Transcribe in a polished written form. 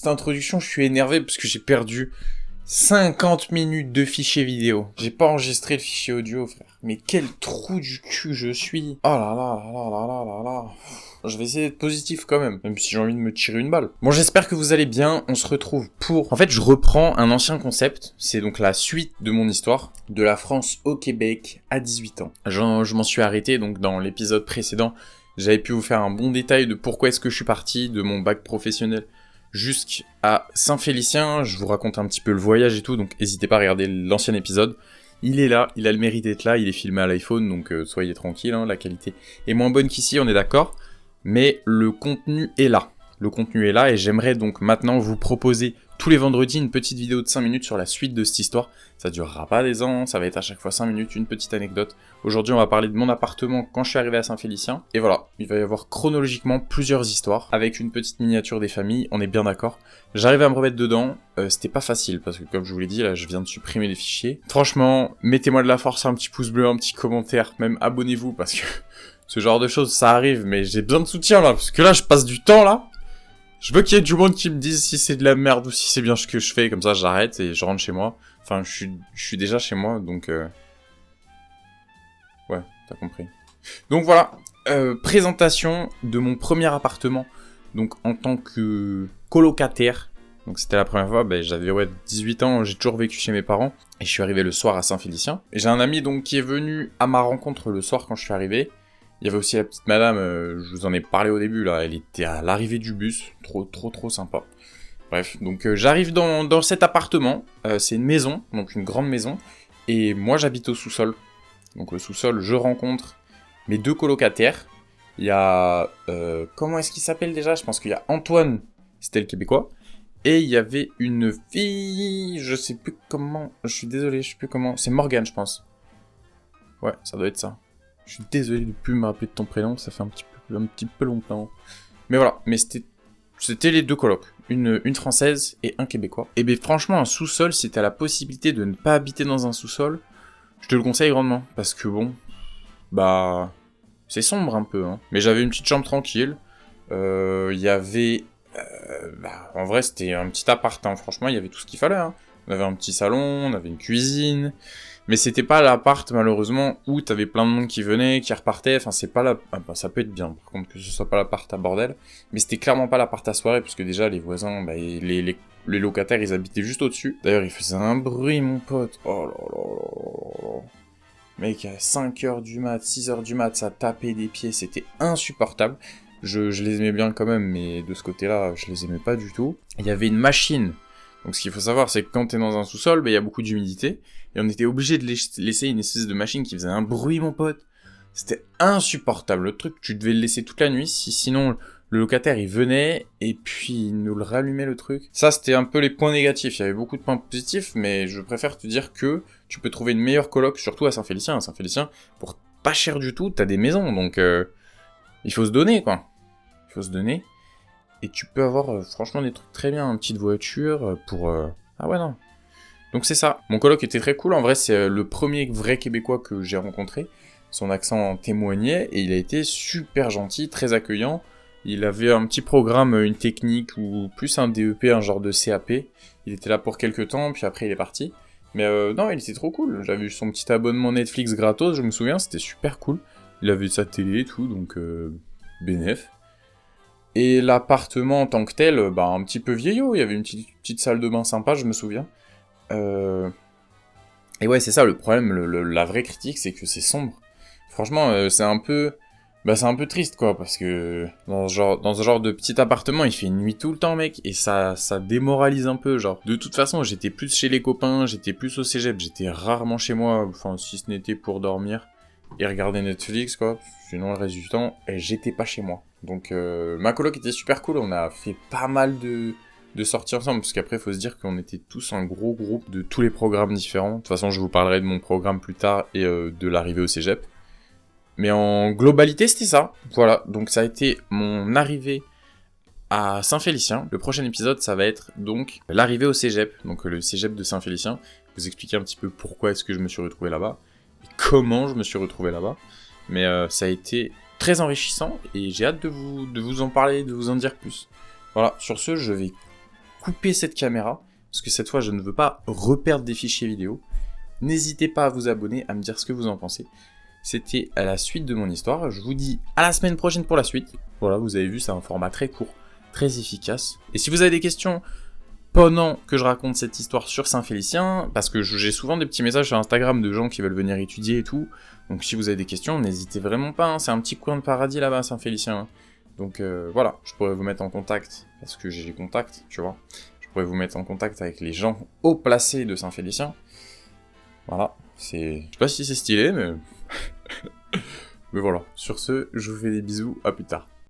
petite introduction, je suis énervé parce que j'ai perdu 50 minutes de fichier vidéo. J'ai pas enregistré le fichier audio, frère. Mais quel trou du cul je suis. Oh là là là là là là là. Je vais essayer d'être positif quand même si j'ai envie de me tirer une balle. Bon, j'espère que vous allez bien. On se retrouve pour... En fait, je reprends un ancien concept. C'est donc la suite de mon histoire. De la France au Québec à 18 ans. Je m'en suis arrêté donc dans l'épisode précédent. J'avais pu vous faire un bon détail de pourquoi est-ce que je suis parti de mon bac professionnel jusqu'à Saint-Félicien. Je vous raconte un petit peu le voyage et tout, donc n'hésitez pas à regarder l'ancien épisode. Il est là, il a le mérite d'être là, il est filmé à l'iPhone, donc soyez tranquilles, hein, la qualité est moins bonne qu'ici, on est d'accord. Mais le contenu est là. Le contenu est là et j'aimerais donc maintenant vous proposer tous les vendredis une petite vidéo de 5 minutes sur la suite de cette histoire. Ça durera pas des ans, ça va être à chaque fois 5 minutes, une petite anecdote. Aujourd'hui, on va parler de mon appartement quand je suis arrivé à Saint-Félicien. Et voilà, il va y avoir chronologiquement plusieurs histoires avec une petite miniature des familles, on est bien d'accord. J'arrive à me remettre dedans, c'était pas facile parce que comme je vous l'ai dit, là je viens de supprimer les fichiers. Franchement, mettez-moi de la force, un petit pouce bleu, un petit commentaire, même abonnez-vous parce que ce genre de choses ça arrive, mais j'ai besoin de soutien là, parce que là je passe du temps là. Je veux qu'il y ait du monde qui me dise si c'est de la merde ou si c'est bien ce que je fais, comme ça j'arrête et je rentre chez moi. Enfin, je suis déjà chez moi, donc... Ouais, t'as compris. Donc voilà, présentation de mon premier appartement, donc en tant que colocataire. Donc c'était la première fois, j'avais 18 ans, j'ai toujours vécu chez mes parents, et je suis arrivé le soir à Saint-Félicien. Et j'ai un ami donc qui est venu à ma rencontre le soir quand je suis arrivé. Il y avait aussi la petite madame, je vous en ai parlé au début là, elle était à l'arrivée du bus, trop sympa. Bref, donc j'arrive dans cet appartement, c'est une maison, donc une grande maison, et moi j'habite au sous-sol. Donc au sous-sol, je rencontre mes deux colocataires. Il y a, comment est-ce qu'il s'appelle déjà ? Je pense qu'il y a Antoine, c'était le Québécois, et il y avait une fille, je sais plus comment, je suis désolé, je sais plus comment, c'est Morgane je pense. Ouais, ça doit être ça. Je suis désolé de plus me rappeler de ton prénom, ça fait un petit peu longtemps. Mais voilà, mais c'était les deux colocs, une française et un québécois. Et franchement, un sous-sol, si t'as la possibilité de ne pas habiter dans un sous-sol, je te le conseille grandement, parce que bon, c'est sombre un peu, hein. Mais j'avais une petite chambre tranquille, il y avait, en vrai c'était un petit appart, hein. Franchement il y avait tout ce qu'il fallait, hein. On avait un petit salon, on avait une cuisine... Mais c'était pas l'appart, malheureusement, où t'avais plein de monde qui venait, qui repartait, enfin c'est pas ça peut être bien, par contre, que ce soit pas l'appart à bordel, mais c'était clairement pas l'appart à soirée, puisque déjà, les voisins, les locataires, ils habitaient juste au-dessus. D'ailleurs, ils faisaient un bruit, mon pote, oh là là là là. Mec, à 5h du mat, 6h du mat, ça tapait des pieds, c'était insupportable. Je les aimais bien quand même, mais de ce côté-là, je les aimais pas du tout. Il y avait une machine. Donc ce qu'il faut savoir, c'est que quand t'es dans un sous-sol, il y a beaucoup d'humidité, et on était obligé de laisser une espèce de machine qui faisait un bruit, mon pote. C'était insupportable, le truc, tu devais le laisser toute la nuit, sinon le locataire il venait, et puis il nous le rallumait le truc. Ça c'était un peu les points négatifs, il y avait beaucoup de points positifs, mais je préfère te dire que tu peux trouver une meilleure coloc, surtout à Saint-Félicien. À Saint-Félicien, pour pas cher du tout, t'as des maisons, donc il faut se donner, quoi. Il faut se donner. Et tu peux avoir franchement des trucs très bien, une petite voiture pour... Ah ouais, non. Donc c'est ça. Mon coloc était très cool, en vrai c'est le premier vrai Québécois que j'ai rencontré. Son accent en témoignait, et il a été super gentil, très accueillant. Il avait un petit programme, une technique, ou plus un DEP, un genre de CAP. Il était là pour quelques temps, puis après il est parti. Mais non, il était trop cool. J'avais eu son petit abonnement Netflix gratos, je me souviens, c'était super cool. Il avait sa télé et tout, donc bénef. Et l'appartement en tant que tel, un petit peu vieillot, il y avait une petite salle de bain sympa, je me souviens. Et ouais, c'est ça le problème, la vraie critique, c'est que c'est sombre. Franchement, c'est un peu triste, quoi, parce que dans ce genre de petit appartement, il fait nuit tout le temps, mec, et ça démoralise un peu, genre. De toute façon, j'étais plus chez les copains, j'étais plus au cégep, j'étais rarement chez moi, enfin, si ce n'était pour dormir et regarder Netflix, quoi. Sinon, le reste du temps, j'étais pas chez moi. Donc, ma coloc était super cool, on a fait pas mal de sorties ensemble, parce qu'après, faut se dire qu'on était tous un gros groupe de tous les programmes différents. De toute façon, je vous parlerai de mon programme plus tard et de l'arrivée au cégep. Mais en globalité, c'était ça. Voilà, donc ça a été mon arrivée à Saint-Félicien. Le prochain épisode, ça va être donc l'arrivée au cégep, donc le cégep de Saint-Félicien. Je vais vous expliquer un petit peu pourquoi est-ce que je me suis retrouvé là-bas, et comment je me suis retrouvé là-bas. Mais ça a été très enrichissant, et j'ai hâte de vous en parler, de vous en dire plus. Voilà, sur ce, je vais couper cette caméra, parce que cette fois, je ne veux pas reperdre des fichiers vidéo. N'hésitez pas à vous abonner, à me dire ce que vous en pensez. C'était à la suite de mon histoire. Je vous dis à la semaine prochaine pour la suite. Voilà, vous avez vu, c'est un format très court, très efficace. Et si vous avez des questions pendant que je raconte cette histoire sur Saint-Félicien, parce que j'ai souvent des petits messages sur Instagram de gens qui veulent venir étudier et tout, donc si vous avez des questions, n'hésitez vraiment pas, hein, c'est un petit coin de paradis là-bas à Saint-Félicien. Donc voilà, je pourrais vous mettre en contact, parce que j'ai les contacts, tu vois. Je pourrais vous mettre en contact avec les gens haut placés de Saint-Félicien. Voilà, c'est... Je sais pas si c'est stylé, mais... mais voilà, sur ce, je vous fais des bisous, à plus tard.